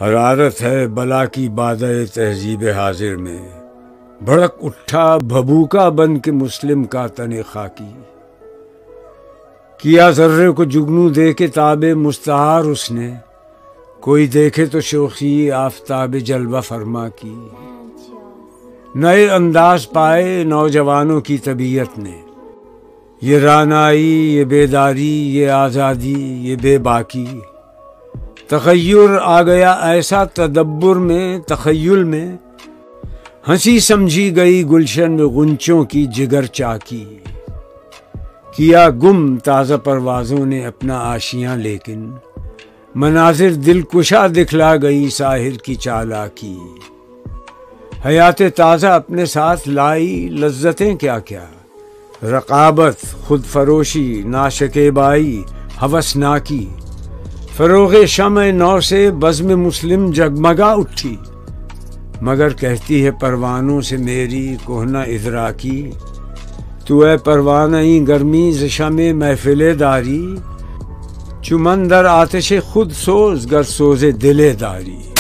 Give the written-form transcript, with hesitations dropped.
حرارت ہے بلا کی بادہ تہذیب حاضر میں، بھڑک اٹھا بھبوکا بن کے مسلم کا تن خاکی۔ کیا ذرے کو جگنو دے کے تاب مستعار اس نے، کوئی دیکھے تو شوخی آفتاب جلوہ فرما کی۔ نئے انداز پائے نوجوانوں کی طبیعت نے، یہ رانائی، یہ بیداری، یہ آزادی، یہ بے باکی۔ تغیر آ گیا ایسا تدبر میں، تخیل میں، ہنسی سمجھی گئی گلشن میں غنچوں کی جگر چاکی۔ کیا گم تازہ پروازوں نے اپنا آشیاں، لیکن مناظر دل کشا دکھلا گئی ساحر کی چالاکی۔ حیات تازہ اپنے ساتھ لائی لذتیں کیا کیا، رقابت، خود فروشی، ناشکیبائی، ہوسناکی۔ فروغ شمع نو سے بزم مسلم جگمگا اٹھی، مگر کہتی ہے پروانوں سے میری کہنا ادراکی۔ تو اے پروانۂ گرمی ز شمع محفل داری، چمن در آتش خود سوز گر سوز دل داری۔